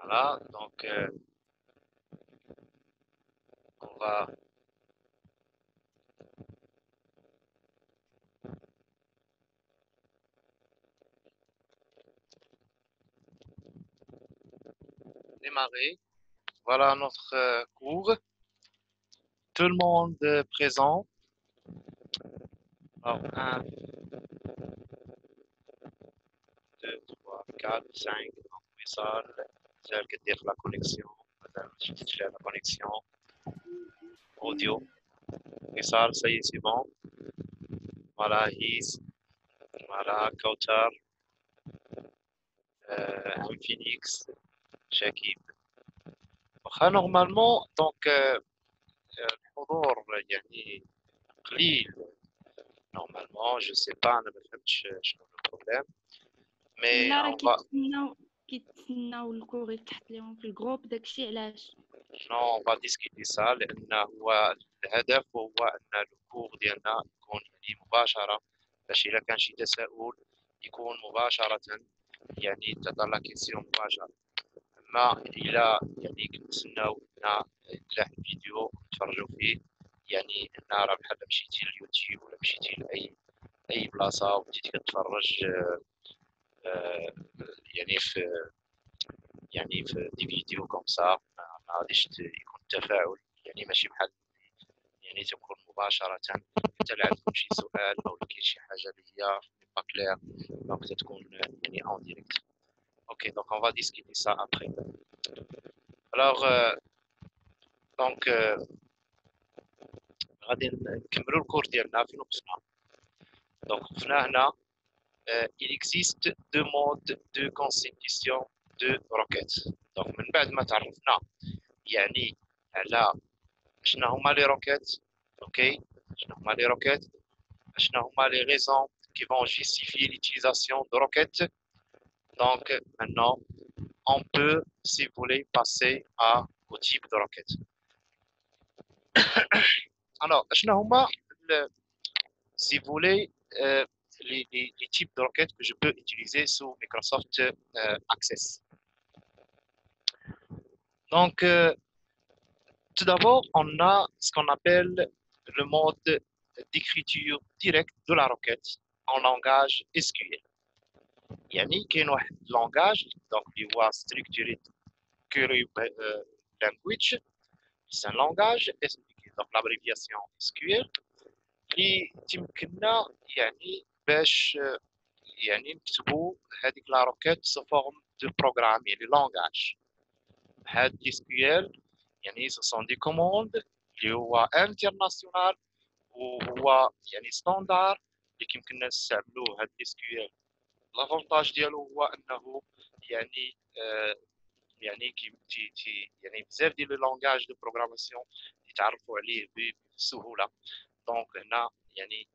Voilà, donc on va démarrer. Voilà notre cours. Tout le monde présent. Alors, 1, 2, 3, 4, 5. Donc, Wissal, celle qui dit la connexion. Madame, je la connexion audio. Wissal, ça y est, c'est bon. Voilà, His. Voilà, Kautar. Phoenix. Shakib. Normalement, donc, الحضور يعني قليل. Normalement, je sais pas, أنا ما فهمتش شنو البروبليم. Mais لا راه on va. كيتسناو الكور يتحط لهم في الجروب داكشي علاش. Non, on va discuter ça لأن هو الهدف هو أن الكور ديالنا يكون يعني مباشرة باش إلا كان شي تساؤل يكون مباشرة يعني تظل كيسيون مباشرة. أما إلا يعني كنتسناو أن تلاح الفيديو نتفرجوا فيه يعني أن راه بحال مشيتي لليوتيوب ولا مشيتي لأي بلاصة وبديتي كتفرج يعني في دي فيديو كوم سا ما غاديش يكون التفاعل يعني ماشي بحال يعني تكون مباشرة حتى لا عندكم شي سؤال أو كاين شي حاجة اللي هي با كلير دونك تكون يعني اون ديريكت. اوكي دونك اون فا ديسكوتي سا ابري. الوغ دونك غادي نكملوا الكور ديالنا فين وقفنا. دونك وقفنا هنا il existe deux modes de constitution de requêtes. دونك من بعد ما تعرفنا يعني على شنو هما لي روكيت. اوكي شنو هما لي روكيت شنو هما les raisons qui vont justifier l'utilisation de requêtes. Donc maintenant on peut, si vous voulez, passer au type de requête. Alors شنو هما si vous voulez les types de requêtes que je peux utiliser sous Microsoft Access. Donc tout d'abord on a ce qu'on appelle le mode d'écriture directe de la requête en langage SQL. يعني كاين واحد لونغاج دونك اللي هو structured query language. C'est un langage donc l'abréviation SQL اللي تمكننا يعني باش يعني نكتبوا هذيك لا روكيت سو فورم دو بروغرام يعني لونغاج. هاد SQL يعني سو سون دي كوموند اللي هو انترناسيونال وهو يعني ستاندار اللي يمكننا نستعملوه هاد SQL. لافونتاج ديالو هو انه يعني يعني يعني بزاف ديال لي لونغاج دو بروغراماسيون يتعرفوا عليه بسهوله. دونك هنا يعني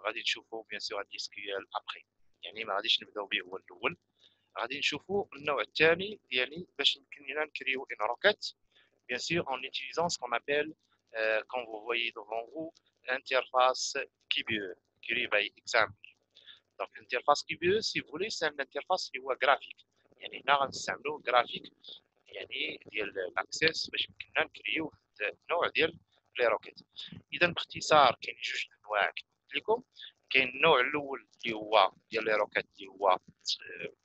غادي نشوفوا بيان سور هاد اس كيو ال ابري يعني ما غاديش نبداو به هو الاول. غادي نشوفوا النوع الثاني ديالي باش يمكن لنا نكريو ان روكيت bien sûr en utilisant ce qu'on appelle comme vous voyez devant vous l'interface KBE query by example. Donc l'interface KBE si vous voulez c'est une interface qui est graphique يعني هنا غنستعملوا جرافيك يعني ديال الاكسس باش يمكننا نكريو نوع ديال لي روكيت. اذا باختصار كاين جوج انواع كما قلت لكم. كاين النوع الاول اللي هو ديال لي روكيت اللي هو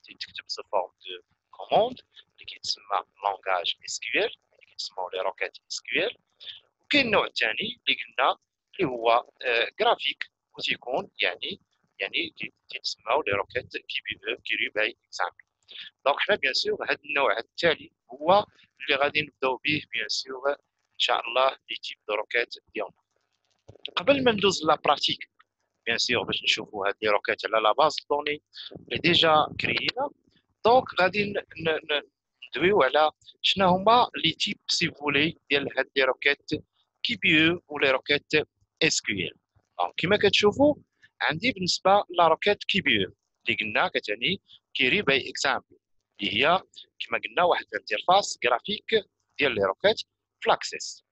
تكتب سو فورم دو كوموند اللي كيتسمى لونغاج اس كيو ال اللي كيتسموا لي روكيت اس كيو ال. وكاين النوع الثاني اللي قلنا اللي هو جرافيك وتيكون يعني تيتسموا لي روكيت كيري باي اكزامبل. دونك حنا بيان سور هذا النوع التالي هو اللي غادي نبداو به بيان سور ان شاء الله لي تيب دو روكيت ديالنا. قبل ما ندوز لا براتيك بيان سور باش نشوفوا هاد لي روكيت على لا باز دوني اللي ديجا كريينا. دونك غادي ندويو على شنو هما لي تيب سي فولي ديال هاد لي روكيت كي بي او ولي روكيت اس كيو ال. دونك كما كتشوفوا عندي بالنسبه لا روكيت كي بي او اللي قلنا كتعني كيري باي اكزامبل اللي هي كما قلنا واحد الانترفاس جرافيك ديال لي روكيت في لاكسيس.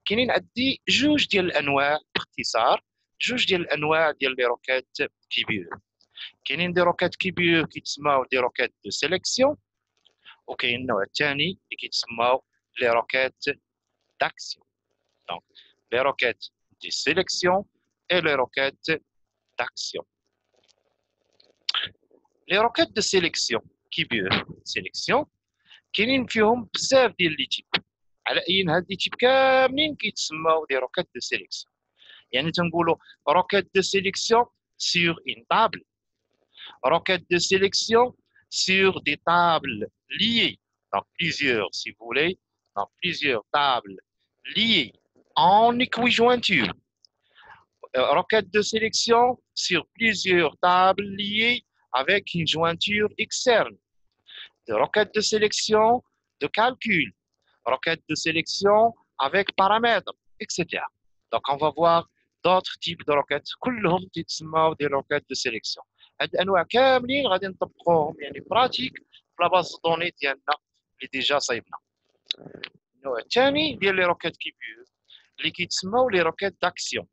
كاينين عندي جوج ديال الانواع باختصار جوج ديال الانواع ديال لي روكيت كي بي او. كاينين دي روكيت كي بي او كيتسماو دي روكيت دو سيليكسيون وكاين النوع الثاني اللي كيتسموا لي روكيت داكسيون. دونك لي روكيت دي سيليكسيون اي لي روكيت داكسيون. لي روكيت دو سيليكسيون كيبيو سيليكسيون كاينين فيهم بزاف ديال لي تيب. على اي هاد لي تيب كاملين كيتسموا دي روكيت دو سيليكسيون. يعني تنقولوا روكيت دو سيليكسيون sur une table, requête de sélection sur des tables liées, donc plusieurs si vous voulez, donc plusieurs tables liées en équijointure. Requête de sélection sur plusieurs tables liées avec une jointure externe. Requête de sélection de calcul, requête de sélection avec paramètres, etc. Donc on va voir d'autres types de requêtes كلهم تيتسموا des requêtes de sélection. هاد الانواع كاملين غادي نطبقوهم يعني براتيك في لا باز دوني ديالنا اللي ديجا صايبنا. النوع الثاني ديال لي روكيت كيبيو اللي كيتسموا لي روكيت داكسيون.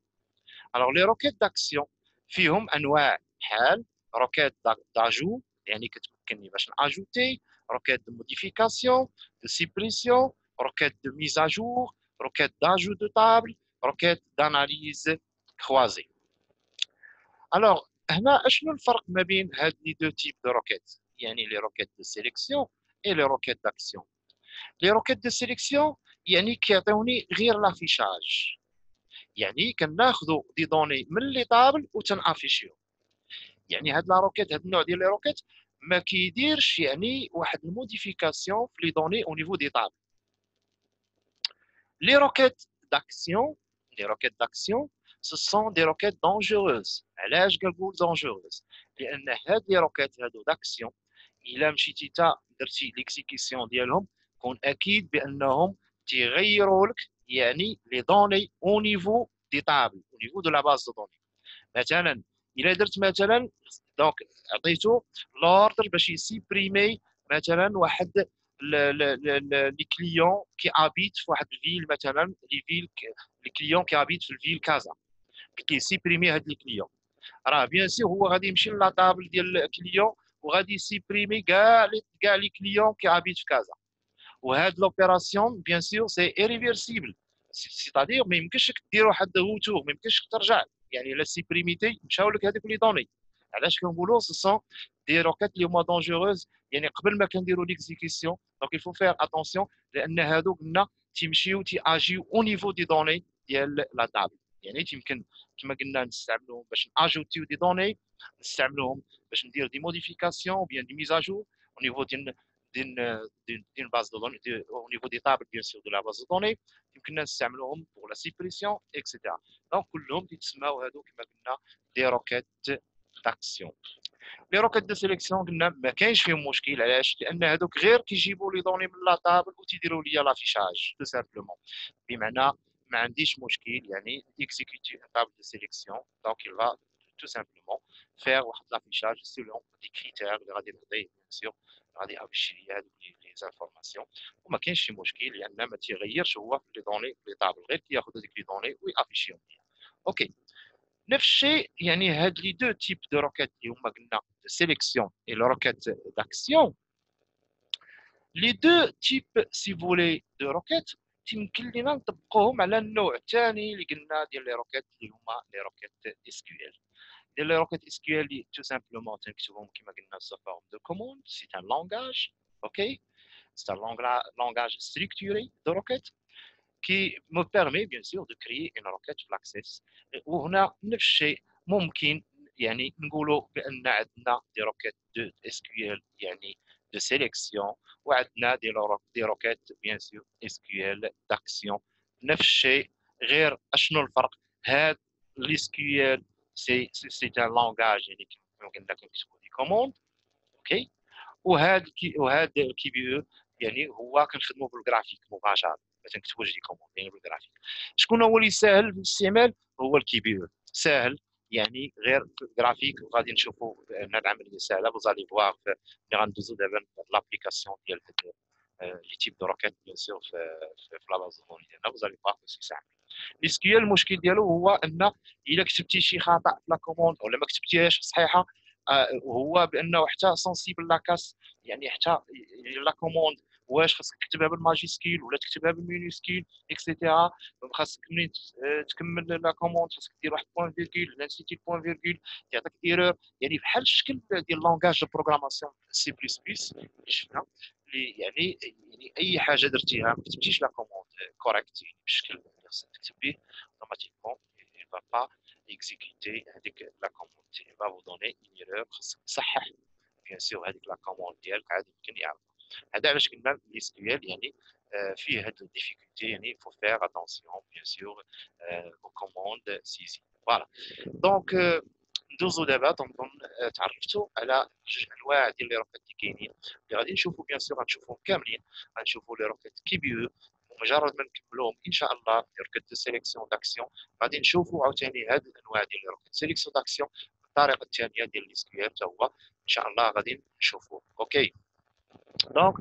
الوغ لي روكيت داكسيون فيهم انواع بحال روكيت داجو يعني كتمكنني باش ناجوتي، روكيت دو موديفيكاسيون دو سيبريسيون، روكيت دو ميز ا جور، روكيت داجو دو تابل، روكيت d'analyse croisée. Alors, هنا اشنو الفرق ما بين هاد لي دو تيب دو روكيت؟ يعني لي روكيت دو سيليكسيون اي لي روكيت داكسيون. لي روكيت دو سيليكسيون يعني كيعطيوني غير لافيشاج، يعني كناخذوا دي دوني من لي طابل وتنافيشيو. يعني هاد لا روكيت هاد النوع ديال لي روكيت ما كيديرش يعني واحد الموديفيكاسيون في لي دوني او نيفو دي طابل. لي روكيت داكسيون les roquettes d'action, ce sont des roquettes dangereuses. علاش قالوا dangereuses؟ لان هاد لي روكيت هادو داكسيون الا مشيتي تا درتي ليكزيكسيون ديالهم كون اكيد بانهم تيغيروا لك يعني لي دوني او نيفو دي طابل او نيفو دو لا باز دو دوني. مثلا الا درت مثلا دونك عطيتو لوردر باش يسيبريمي مثلا واحد لي كليون كي ابيت في واحد الفيل، مثلا لي فيل لي كليون كي ابيت في الفيل كازا كي سيبريمي هاد لي كليون، راه بيان سي هو غادي يمشي لا طابل ديال الكليون وغادي يسيبريمي كاع لي كليون كي ابيت في كازا. وهاد لوبيراسيون بيان سور سي ايريفيرسيبل، سيتادير ما يمكنش دير واحد روتور، ما يمكنش ترجع يعني لا سيبريميتي مشاو لك هذوك لي دوني. علاش كنقولوا سو سون دي روكيت اللي هما دونجوروز يعني قبل ما كنديروا ليكزيكسيون. دونك يفو فير اتونسيون لان هادو قلنا تيمشيو تي اجيو او نيفو دي دوني ديال لا تابل. يعني تيمكن كما قلنا نستعملوهم باش ناجوتيو دي دوني، نستعملوهم باش ندير دي موديفيكاسيون بيان دي ميزاجور او نيفو d'une base de données, au niveau des tables, bien sûr, de la base de données, يمكننا نستعملوهم pour la suppression, etc. Donc, كلهم يتسموا هذو كما قلنا des roquettes d'action. لي روكيت دو سيليكسيون قلنا ما كاينش فيهم مشكل. علاش؟ لان هذوك غير كيجيبوا لي دوني من لا طابل وتيديروا لي لافيشاج تو سامبلومون. بمعنى ما عنديش مشكل يعني اكزيكوتي ان طابل دو سيليكسيون دونك il va tout simplement faire واحد لافيشاج selon دي كريتير اللي غادي نعطيه بيان سور غادي يافيشي لي هذوك لي زانفورماسيون وما كاينش شي مشكل لان ما تيغيرش هو لي دوني لي طابل غير كياخذ هذيك لي دوني ويافيشيهم ليا. اوكي نفس الشيء يعني هاد لي دو تيب دو روكيت اللي هما قلنا دو سيليكسيون اي لو روكيت داكسيون. لي دو تيب سي فولي دو روكيت تيمكن لينا نطبقوهم على النوع الثاني اللي قلنا ديال لي روكيت اللي هما لي روكيت اس كيو ال. ديال لي روكيت اس كيو ال تو سامبلومون تنكتبهم كما قلنا سو فورم دو كوموند. سي ان لونغاج اوكي، سي ان لونغاج ستركتوري دو روكيت qui me permet bien sûr de créer une requête في l'access. وهنا نفس الشيء ممكن يعني نقولوا بان عندنا دي روكيت دو اس كيو ال يعني دو سيليكسيون وعندنا دي روكيت بيان سور اس كيو ال داكسيون. نفس الشيء غير اشنو الفرق؟ هاد الاس كيو ال سي ان لونغاج يعني كما قلنا كنكتبوا دي كوموند اوكي، وهاد الكي بي او يعني هو كنخدموا بالجرافيك مباشره ما تنكتبوش دي كوموند يعني بالجرافيك. شكون هو اللي ساهل في الاستعمال؟ هو الكي بي او ساهل يعني غير الجرافيك وغادي نشوفوا ان العمليه سهله. فوزالي فواغ ملي غندوزو دابا لابليكاسيون ديال لي تيب دو روكيت بيان سور في لا باز دوني ديالنا فوزالي فواغ سي سامبل. الاس كيو ال المشكل ديالو هو ان الا كتبتي شي خطا في لا كوموند ولا ما كتبتيهاش صحيحه وهو بانه حتى سونسيبل لاكاس، يعني حتى لا كوموند واش خاصك تكتبها بالماجيسكيل ولا تكتبها بالمينيسكيل اكسيتيرا. خاصك ملي تكمل لا كوموند خاصك دير واحد بوان فيرغول، لا نسيتي البوان فيرغول تعطيك ايرور. يعني بحال الشكل ديال لونغاج دو بروغراماسيون سي بلس بلس اللي شفنا، اللي يعني اي حاجه درتيها ما كتمشيش لا كوموند كوريكت يعني بالشكل اللي خاصك تكتب به اوتوماتيكمون il va pas exécuter هذيك لا كوموند. il va vous donner une erreur خاصك تصحح بيان سور هذيك لا كوموند ديالك عاد يمكن يعرف. هذا علاش قلنا لي اس كيو ال يعني فيه هاد الديفيكولتي، يعني faut faire attention bien sûr aux commandes سيزي. فوالا دونك ندوزو دابا تنظن تعرفتوا على جوج انواع ديال لي روكيت اللي كاينين اللي غادي نشوفوا بيان سور غنشوفوهم كاملين. غنشوفوا لي روكيت كي بي او، ومجرد ما نكملوهم ان شاء الله لي روكيت دو سيليكسيون داكسيون غادي نشوفوا عاوتاني هاد الانواع ديال لي روكيت سيليكسيون داكسيون بالطريقه الثانيه ديال الاس كيو ال حتى هو ان شاء الله غادي نشوفوه. اوكي دونك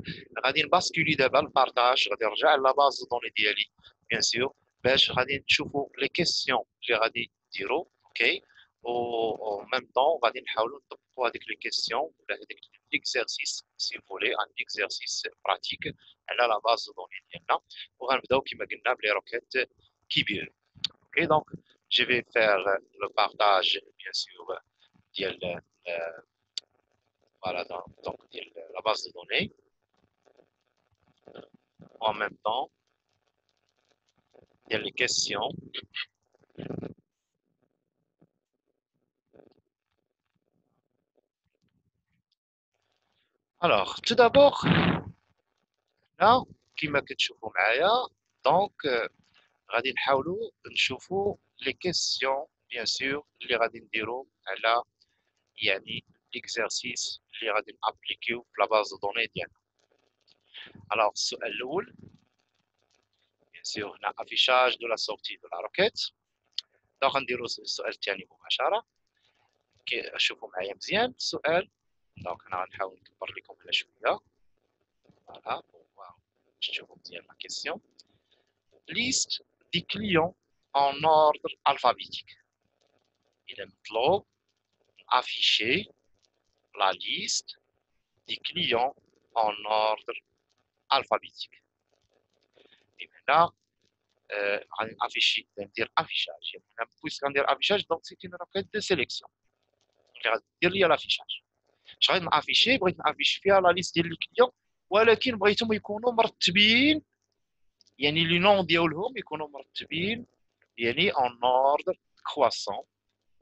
غادي نباسكولي دابا البارطاج، غادي نرجع لا باز دو دوني ديالي بيان سور باش غادي نشوفوا لي كيسيون اللي غادي نديرو. اوكي و ميم طون غادي نحاولوا نطبقوا هذيك لي كيسيون ولا هذيك ليكزارسيس سي فولي ان اكزارسيس براتيك على لا باز دو دوني ديالنا، وغنبداو كما قلنا بلي روكيت كبير. اوكي دونك جو في فير لو بارطاج بيان سور ديال voilà donc la base de données en même temps il y a les questions. Alors tout d'abord là كما كتشوفوا معايا دونك غادي نحاولوا نشوفوا لي كيسيون بيان سور اللي غادي نديرو على يعني ليكزارسيس اللي غادي نابليكيو في لا باز دو دوني ديالنا. alors السؤال الاول بيان سور هنا افيشاج دو لا سورتي دو لا روكيت. دونك غنديرو السؤال الثاني مباشره. شوفوا معايا مزيان السؤال. دونك انا غنحاول نكبر لكم على شويه. فوالا باش تشوفوا مزيان لا كيسيون. liste des clients en ordre alphabétique. Il est مطلوب afficher la liste des clients en ordre alphabétique. Et maintenant غادي afficher ندير affichage. يعني هنا بويسك غندير affichage donc c'est une requête de sélection اللي غادي دير لي l'affichage. اش غادي نافيشي؟ بغيت نافيشي فيها لا ليست ديال الكليون، ولكن بغيتهم يكونوا مرتبين، يعني لي نون ديالهم يكونوا مرتبين يعني اون اوردر كرواسون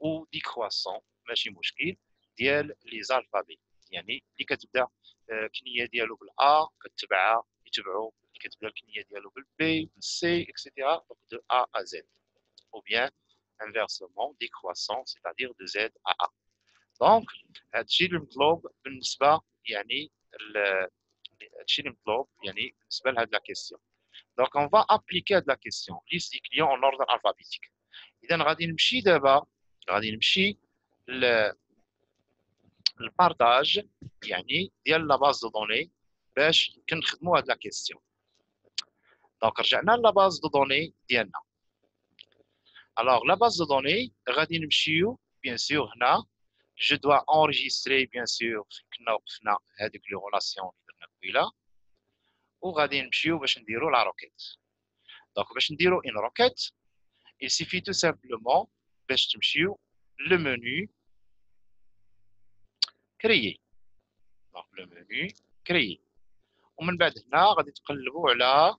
او ديكرواسون ماشي مشكل ديال لي زالفابي. يعني اللي كتبدا الكنيه ديالو بالا كتبعها يتبعوا اللي كتبدا الكنيه ديالو بالبي بالسي اكسيتيرا دونك دو ا ا زد او بيان انفيرسمون ديكرواسون c'est-à-dire de Z à A. دونك هادشي اللي مطلوب بالنسبه يعني هادشي اللي مطلوب يعني بالنسبه لهاد لا كيسيون. دونك اون فا ابليكي هاد لا كيسيون ليست دي كليون اون اوردر الفابيتيك. اذا غادي نمشي دابا غادي نمشي للبارطاج يعني ديال لا باز دو دوني باش كنخدموا هاد لا كيسيون. دونك رجعنا لا باز دو دوني ديالنا. الوغ لا باز دو دوني غادي نمشيو بيان سور هنا je dois enregistrer bien sûr كنا وقفنا هذيك لي غولاسيون اللي درنا قبيله، وغادي نمشيو باش نديرو لا روكيت. دونك باش نديرو ان روكيت il suffit tout simplement باش تمشيو لو منو كريي. دونك لو منو كريي، ومن بعد هنا غادي تقلبوا على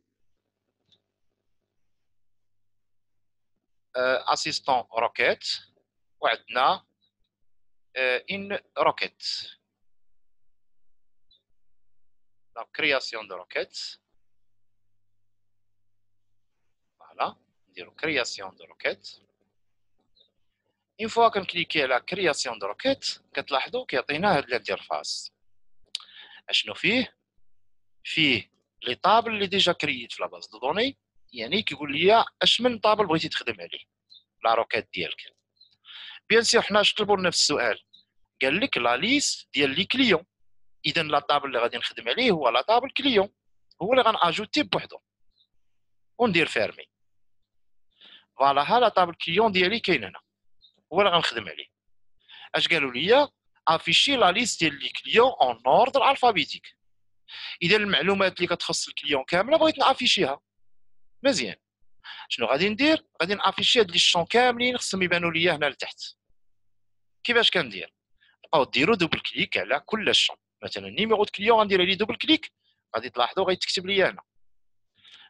اسيستون روكيت وعندنا ان روكيت. دونك كرياسيون دو روكيت. فوالا نديرو كرياسيون دو روكيت. اون فوا كنكليكي على كرياسيون دو روكيت كتلاحظوا كيعطينا هاد الانترفاس. اشنو فيه؟ فيه لي طابل اللي ديجا كرييت في لاباز دو دوني، يعني كيقول لي اش من طابل بغيتي تخدم عليه لا روكيت ديالك. بيان سور حنا اش طلبوا لنا في السؤال؟ قال لك لا ليست ديال لي كليون. اذا لا طابل اللي غادي نخدم عليه هو لا طابل كليون، هو اللي غناجوتي بوحدو وندير فيرمي. فوالا ها لا طابل كليون ديالي كاين هنا، هو اللي غنخدم عليه. اش قالوا لي؟ افيشي لا ليست ديال لي كليون اون اوردر الفابيتيك. اذا المعلومات اللي كتخص الكليون كامله بغيت نافيشيها مزيان، شنو غادي ندير؟ غادي نافيشي هاد لي شون كاملين خصهم يبانوا ليا هنا لتحت. كيفاش كندير؟ نبقاو ديروا دوبل كليك على كل شون، مثلا نيميرو دو كليون غندير عليه دوبل كليك، غادي تلاحظوا غيتكتب ليا هنا.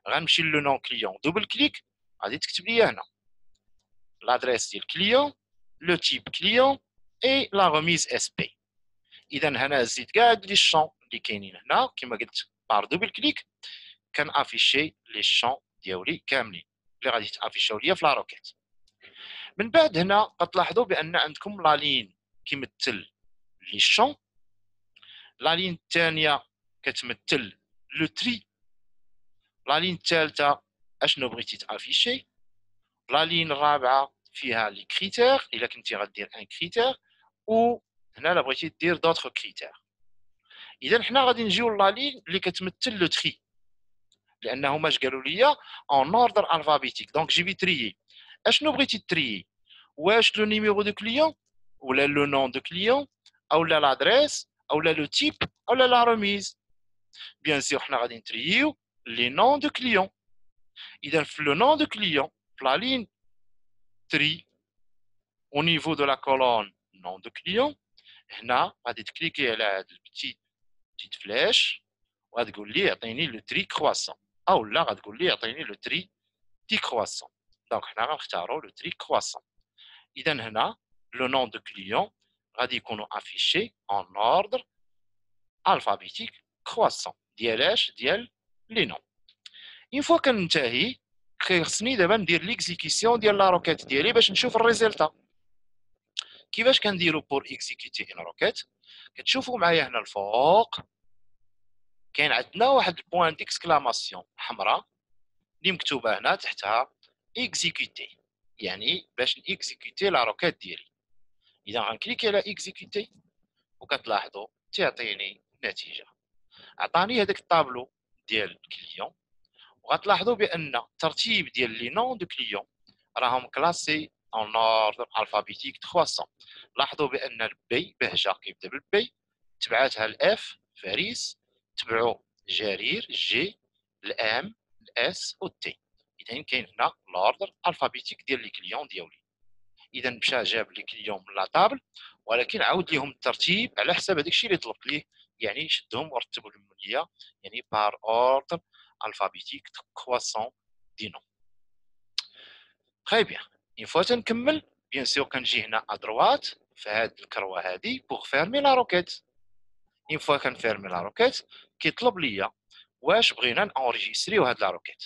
غنمشي لو نون كليون دوبل كليك، غادي تكتب ليا هنا l'adresse ديال الكليون، لو تيب كليون اي لا ريميز اس بي. اذا هنا زيد كاع لي شون اللي كاينين هنا كما قلت بار دوبل كليك كنافيشي لي شون ديالي كاملين اللي غادي تافيشيو ليا في لا روكيت. من بعد هنا غتلاحظوا بان عندكم لا لين كيمثل لي شون، لا لين الثانيه كتمثل لو تري، لا لين الثالثه اشنو بغيتي تافيشي، لا لين الرابعه فيها لي كريتير الا كنتي غدير ان كريتير، و هنا لا بغيتي دير دوطخ كريتير. اذا حنا غادي نجيو لا لين اللي كتمثل لو تري، لانه ماش قالوا لي اون اوردر الفابيتيك، دونك جيبي تريي. اشنو بغيتي تريي؟ واش لو نيميرو دو كليون ولا لو نون دو كليون اولا لادريس اولا لو تيب اولا لا ريميز؟ بيان سور حنا غادي نترييو لي نون دو كليون. اذا في لو نون دو كليون في لا لين تري au niveau de la colonne nom de client هنا غادي تكليكي على هاد البتيت فلاش وغتقول لي عطيني لو تري كرواسون، او لا غتقول لي عطيني لو تري دي كرواسون. دونك حنا غنختاروا لو تري كرواسون. اذا هنا لو نون دو كليون غادي يكونوا افيشي اون اوردر الفابيتيك كرواسون ديال اش؟ ديال لي نون. اون فوا كننتهي خصني دابا ندير ليكزيكسيون ديال لا روكيت ديالي باش نشوف الريزلتا. كيفاش كنديروا بور اكزيكوتي ان روكيت؟ كتشوفوا معايا هنا الفوق كاين عندنا واحد البوان ديكسكلاماسيون حمراء اللي مكتوبه هنا تحتها اكزيكوتي، يعني باش نيكزيكوتي لا روكيت ديالي. اذا غنكليكي على اكزيكوتي وكتلاحظوا تعطيني النتيجه. عطاني هذاك الطابلو ديال الكليون، وغتلاحظوا بان الترتيب ديال لي نون دو كليون راهم كلاسي اون اوردر الفابيتيك كرواسون. لاحظوا بان البي بهجه كيبدا بالبي، تبعاتها الاف فارس، تبعو جرير جي، الام الاس والتي. اذا كاين هنا الاوردر الفابيتيك ديال لي كليون ديالي. اذا مشى جاب لي كليون من لا طابل، ولكن عاود ليهم الترتيب على حساب هذاك الشيء اللي طلبت ليه، يعني شدهم ورتبوا لهم ليا يعني بار اوردر الفابيتيك كرواسون دي نون. تري بيان. اون فوا تنكمل بيان سور كنجي هنا ادروات في هاد الكروه هادي بوغ فيرمي لا روكيت. اون فوا كنفيرمي لا روكيت كيطلب ليا واش بغينا نانجستريو هاد لا روكيت،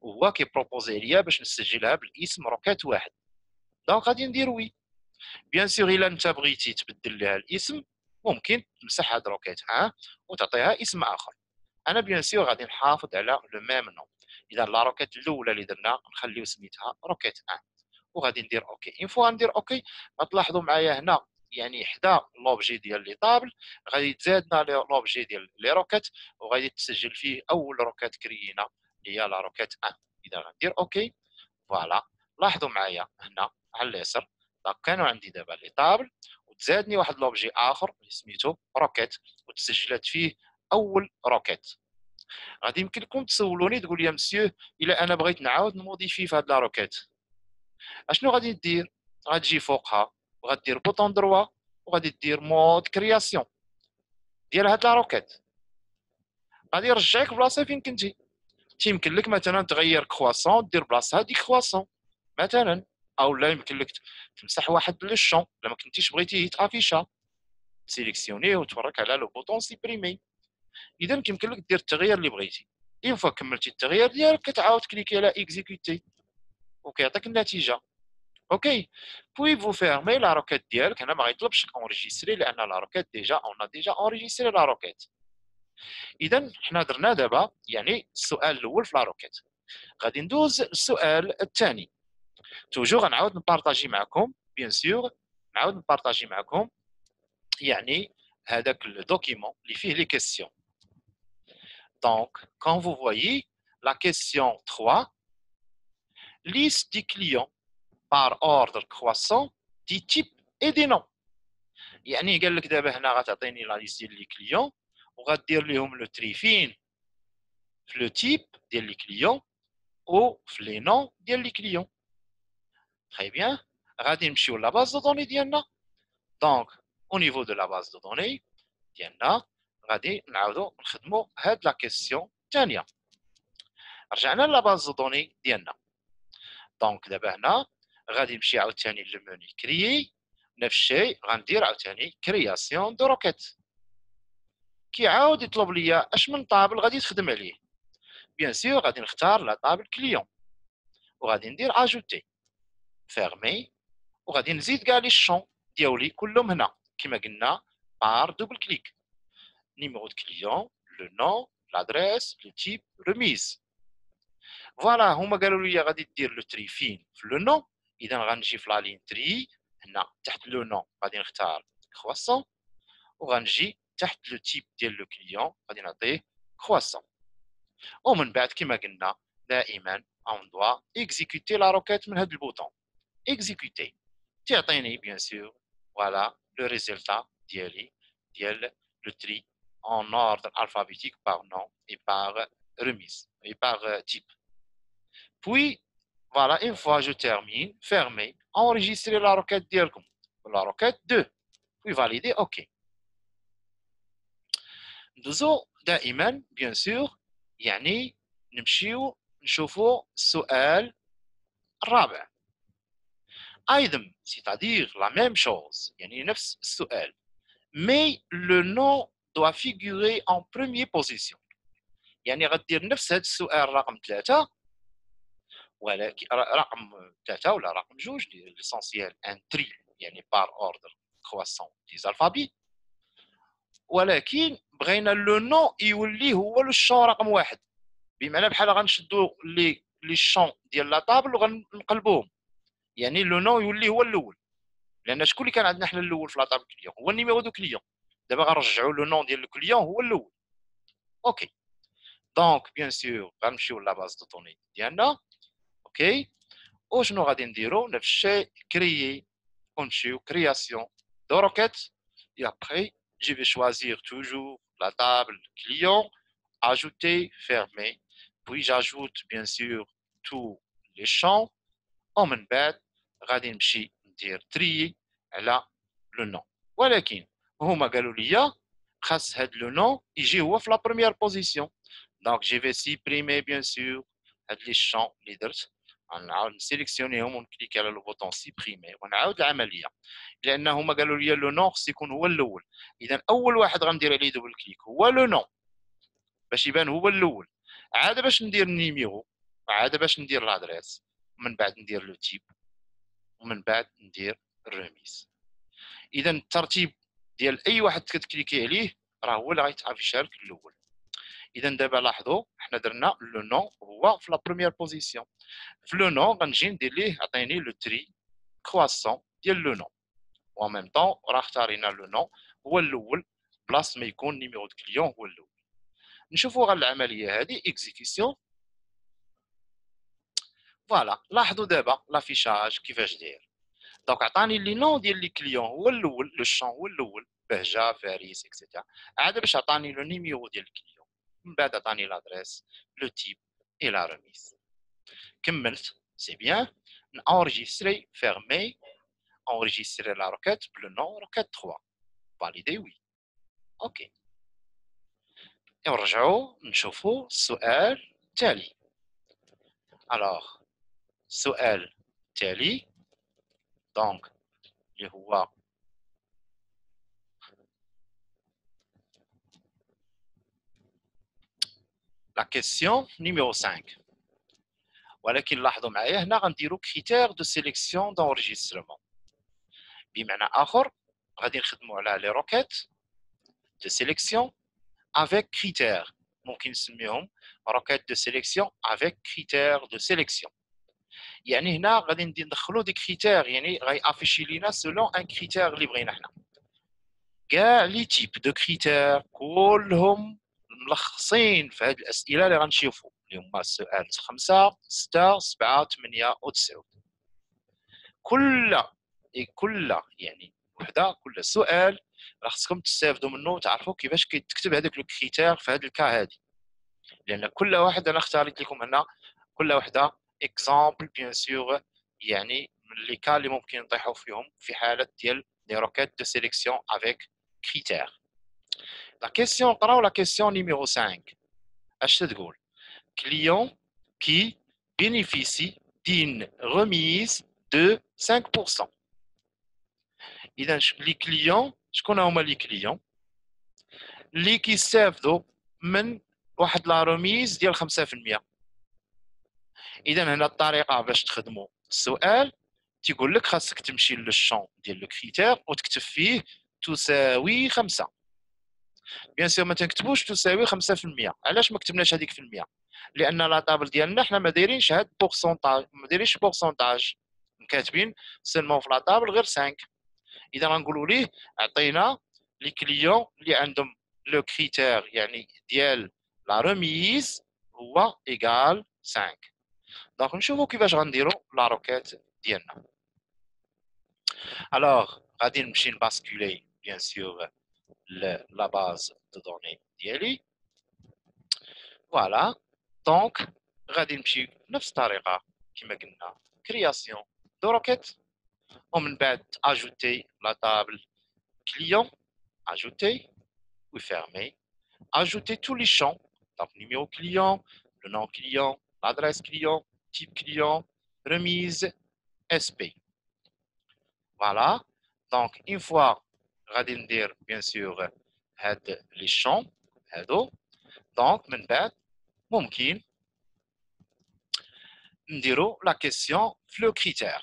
وهو كيبروبوزي ليا باش نسجلها بالاسم روكيت واحد. دونك غادي ندير وي. بيان سور الا انت بغيتي تبدل لها الاسم ممكن تمسح هاد روكيت وتعطيها اسم اخر. انا بيان سور غادي نحافظ على لو ميم نون. اذا لا روكيت الاولى اللي درنا نخليو سميتها روكيت 1 وغادي ندير اوكي. اون فوا ندير اوكي غتلاحظوا معايا هنا يعني حدا لوبجي ديال لي طابل غادي تزادنا لوبجي ديال لي روكيت وغادي تسجل فيه اول روكيت كريينا اللي هي لا روكيت 1. اذا غندير اوكي فوالا. لاحظوا معايا هنا على اليسار كانوا عندي دابا لي طابل وتزادني واحد لوبجي اخر سميتو روكيت وتسجلت فيه اول روكيت. غادي يمكن لكم تسولوني تقول لي مسيو الا انا بغيت نعاود نموديفي في هاد لا روكيت اشنو غادي دير؟ غتجي فوقها وغدير بوطون دروا وغادي دير مود كرياسيون ديال هاد لا روكيت، غادي يرجعك بلاصه فين كنتي. تيمكن لك مثلا تغير كرواسون دير بلاصه هاديك كرواسون مثلا، او لا يمكن لك تمسح واحد لو شون الا ما كنتيش بغيتيه يتافيشا سيليكسيونيه وتفرك على لو بوطون سيبريمي. اذا كيمكن لك دير التغيير اللي بغيتي. اون فوا كملتي التغيير ديالك كتعاود كليكي على اكزيكوتي وكيعطيك النتيجه. اوكي بوي فو فيرمي لا روكيت ديالك. هنا ما غيطلبش اونجيستري لان لا روكيت ديجا اون ديجا اونجيستري لا روكيت. اذا حنا درنا دابا يعني السؤال الاول في لا روكيت. غادي ندوز للسؤال الثاني. توجور غنعاود نبارطاجي معكم بيان سور نعاود نبارطاجي معكم يعني هذاك الدوكيمون اللي فيه لي كيسيون. دونك quand vous voyez la question 3 liste des clients par ordre croissant des types et des noms. يعني قال لك دابا هنا غتعطيني لا ليست ديال لي كليون وغدير ليهم لو تري فين في لو تيب ديال لي كليون و في لي نون ديال لي كليون. تري بيان. غادي نمشيو لا باز دو دوني ديالنا. دونك او نيفو دو لا باز دو دوني ديالنا غادي نعاودو نخدمو هاد لا كيسيون الثانيه. رجعنا لا باز دو دوني ديالنا. دونك دابا هنا غادي نمشي عاوتاني للموني كريي. نفس الشيء غندير عاوتاني كرياسيون دو روكيت. كيعاود يطلب ليا اش من طابل غادي تخدم عليه. بيان سور غادي نختار لا طابل كليون وغادي ندير اجوتي فيرمي وغادي نزيد كاع لي الشون ديالي كلهم هنا كما قلنا بار دوبل كليك. نيميرو دو كليون، لو نون، لادريس، لو تيب، ريميز. فوالا هما قالوا لي غادي دير لو تري فين في لو نون. اذا غنجي في لا لين تري هنا تحت لو نون غادي نختار كرواسون وغنجي تحت لو تيب ديال لو كليون غادي نعطيه كرواسون. ومن بعد كما قلنا دائما اون دوا اكزيكوتي لا روكيت من هذا البوطون اكزيكوتي تعطيني بيان سور فوالا لو ريزولتا ديالي ديال لو تري en ordre alphabétique par nom et par remise et par type. Puis voilà, une fois je termine, fermez, enregistrez la requête ديالكم la requête 2 puis valider OK. ندوزو دائما بيان سور يعني نمشيو نشوفوا السؤال الرابع ايضا c'est-à-dire la même chose يعني نفس السؤال mais le nom doit figurer en première position. يعني غدير نفس هذا السؤال رقم 3 ولكن رقم 3 ولا رقم 2 ليسونسيال ان تري يعني بار اوردر كرواسون دي الفابي ولكن بغينا لو نون يولي هو لو شون رقم 1 بمعنى بحال غنشدو لي الشون ديال لا طابل وغنقلبوهم يعني لو نون يولي هو الاول لان شكون اللي كان عندنا حنا الاول في لا طابل كليون هو النيميرو دو كليون. دابا غنرجعوا لو نون ديال الكليون هو الاول. اوكي دونك بيان سور غنمشيو لا باز دو دوني ديالنا. اوكي وشنو غادي نديرو نفس الشيء كريي ونمشيو كرياسيون دو روكيت et après je vais choisir toujours la table client ajouter fermer puis j'ajoute bien sûr tous les champs ومن بعد غادي نمشي ندير تري على لو نون ولكن هما قالوا لي خاص هاد لو نون يجي هو في لا بروميير بوزيسيون. دونك جي في سيبريمي بيان سور هاد لي شون اللي درت غنعاود نسيليكسيونيهم ونكليكي على لو بوطون سيبريمي ونعاود العمليه لان هما قالوا لي لو نون خص يكون هو الاول. اذا اول واحد غندير عليه دوبل كليك هو لو نون باش يبان هو الاول عاد باش ندير النيميرو عاد باش ندير لادريس ومن بعد ندير لو تيب ومن بعد ندير الريميز. اذا الترتيب ديال اي واحد كتكليكي عليه راه هو اللي غيتافيشا لك الاول. اذا دابا لاحظوا حنا درنا لو نون هو في لا بروميير بوزيسيون. في لو نون غنجي ندير ليه عطيني لو تري كرواسون ديال لو نون و ميم طون راه اختارينا لو نون هو الاول بلاص ما يكون نيميرو دو كليون هو الاول. نشوفوا غير العمليه هذه اكزيكيسيون. فوالا لاحظوا دابا لافيشاج كيفاش داير. دونك عطاني لي نون ديال لي كليون هو الاول لو شون هو الاول بهجه فارس اكسيتيرا عاد باش عطاني لو نيميرو ديال الكليون من بعد عطاني لادريس لو تيب اي لا ريميز. كملت سي بيان نانجستري فيرمي enregistrer la requête le nom requête 3 valider oui. اوكي نرجعوا نشوفوا السؤال التالي. alors السؤال التالي دونك اللي هو la question numéro 5 ولكن لاحظوا معايا هنا غنديروا كريتير دو سيليكسيون دونجسترمون بمعنى اخر غادي نخدموا على لي روكيت دو سيليكسيون افيك كريتير ممكن نسميهم روكيت دو سيليكسيون افيك كريتير دو سيليكسيون. يعني هنا غادي ندخلوا دي كريتير يعني غيافيشي لينا سولون ان كريتير اللي بغينا حنا. كاع لي تيب دو كريتير كلهم ملخصين في هذه الاسئله اللي غنشوفوا اللي هما السؤال 5 6 7 8 و 9 كل يعني وحده كل سؤال راه خصكم تستافدوا منه وتعرفوا كيفاش كيتكتب هذاك لو كريتير في هذا الكا هذه، لان كل واحد انا اختاريت لكم هنا كل وحده اكزامبل بيان سور، يعني من لي كا اللي ممكن نطيحوا فيهم في حاله ديال لي روكيت دو سيليكسيون افيك كريتير. لا كيسيون نقراو لا كيسيون نيميرو 5 اش تقول؟ client qui bénéficie d'une remise de 5%. إذا لي كليون شكون هما لي كليون؟ اللي كيستافدوا من واحد لا روميز ديال 5%. إذا هنا الطريقة باش تخدموا السؤال تيقول لك خاصك تمشي للشون ديال لو كريتير وتكتب فيه تساوي 5. بيان سور ما تنكتبوش تساوي 5%. علاش ما كتبناش هذيك في المية؟ لان لا طابل ديالنا حنا ما دايرينش هاد بورسونتاج، ما دايرينش بورسونتاج، كاتبين سيلمون في لا طابل غير 5. اذا غنقولوا ليه عطينا لي كليون اللي عندهم لو كريتير يعني ديال لا ريميز هو ايكال 5. دونك نشوفوا كيفاش غنديروا لا روكيت ديالنا. الوغ غادي نمشي نباسكولي بيان سور la base de données ديالي. فوالا دونك غادي نمشي بنفس الطريقه كما قلنا كرياسيون دو روكيت ومن بعد اجوتي لا طابل كليون اجوتي و fermer ajouter tous les champs donc numéro client, le nom client, l'adresse client, type client, remise, SP. Voilà, donc une fois غادي ندير bien sûr هاد لي شون هادو. دونك من بعد ممكن نديرو لا كيسيون في لو كريتير.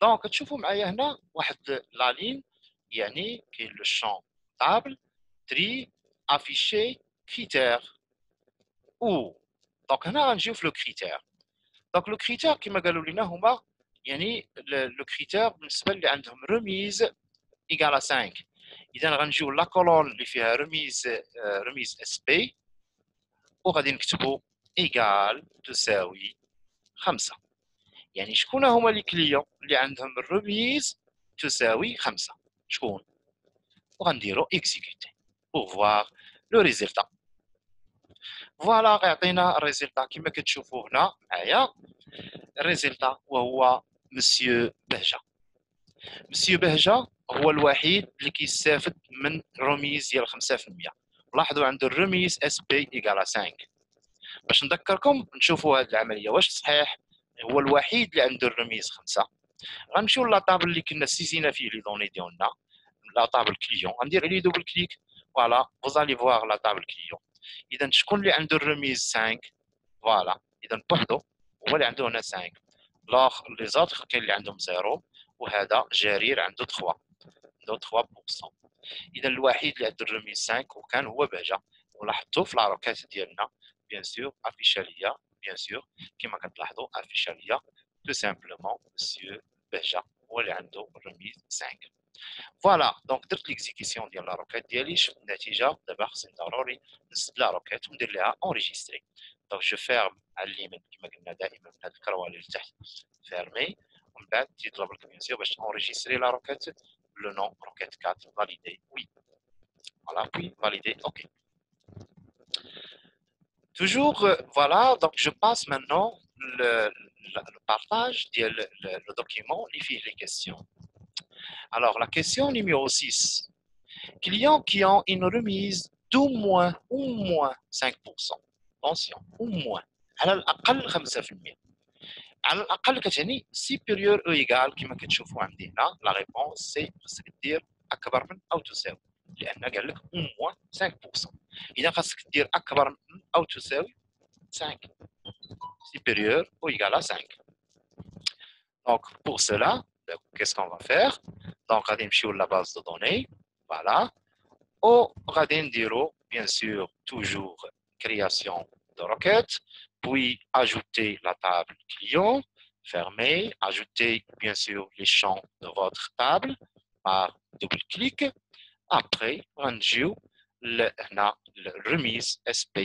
دونك تشوفوا معايا هنا واحد لا لين يعني كاين لو شون طابل تري افيشي كريتير او. دونك هنا غنجيو في لو كريتير. دونك لو كريتير كما قالوا لنا هما يعني لو كريتير بالنسبه اللي عندهم ريميز ايكال 5. اذا غنجيو لا كولون اللي فيها ريميز اس بي وغادي نكتبوا ايكال تساوي 5. يعني شكون هما لي كليون اللي عندهم الريميز تساوي 5؟ شكون؟ وغنديروا اكزيكوتي بور فوار لو ريزلتا. فوالا غيعطينا الريزلتا كما كتشوفوا هنا معايا الريزلتا وهو مسيو بهجه. مسيو بهجه هو الوحيد اللي كيستافد من رميز ديال 5%. لاحظوا عنده الرميز اس بي ايكال 5. باش نذكركم نشوفوا هذه العمليه واش صحيح هو الوحيد اللي عنده الرميز 5. غنمشيو لاطابل اللي كنا سيزينا فيه لي دوني ديالنا لاطابل كليون غندير عليه دوبل كليك. فوالا فوزالي فواغ لاطابل كليون. اذا شكون اللي عنده الرميز 5؟ فوالا اذا بوحدو هو اللي عنده هنا 5. لاخ لي زوتر كاين اللي عندهم 0 وهذا جرير عنده 3 عنده 3%. اذا الوحيد اللي عنده الرميز 5 وكان هو بهجه. ولاحظتوا في لا روكيت ديالنا بيان سور افيشا ليا بيان سور كما كتلاحظوا افيشا ليا تو سامبلومون مسيو بهجه هو اللي عنده الرميز 5. فوالا دونك درت ليكزيكسيون ديال لا روكيت ديالي شفت النتيجه. دابا خصني ضروري نسد لا روكيت وندير ليها اونريجيستري. دونك جو فيرم على اليمين كما قلنا دائما من هذه الكروه اللي لتحت فيرمي ومن بعد تيطلب لك بيان سور باش اونريجيستري لا روكيت لو نون روكيت 4 فاليدي وي. فوالا وي فاليدي اوكي. Toujours, voilà, donc je passe maintenant le partage le document, les questions. Alors, la question numéro 6. Clients qui ont une remise d'au moins 5%. Attention, au moins. على الأقل 5%. على الأقل كتعني supérieur ou égal كما كتشوفوا عندي هنا. La réponse c'est خاصك دير أكبر من أو تساوي. لأن قال لك au moins 5%. إذا خاصك دير أكبر من أو تساوي 5. Supérieur ou égal à 5. Donc, pour cela, qu'est-ce qu'on va faire? Donc, on va aller la base de données. Voilà. Ou on va dire, bien sûr, toujours création de requête. Puis, ajouter la table client. Fermer. Ajouter, bien sûr, les champs de votre table par double-clic. Après, on joue le remise SP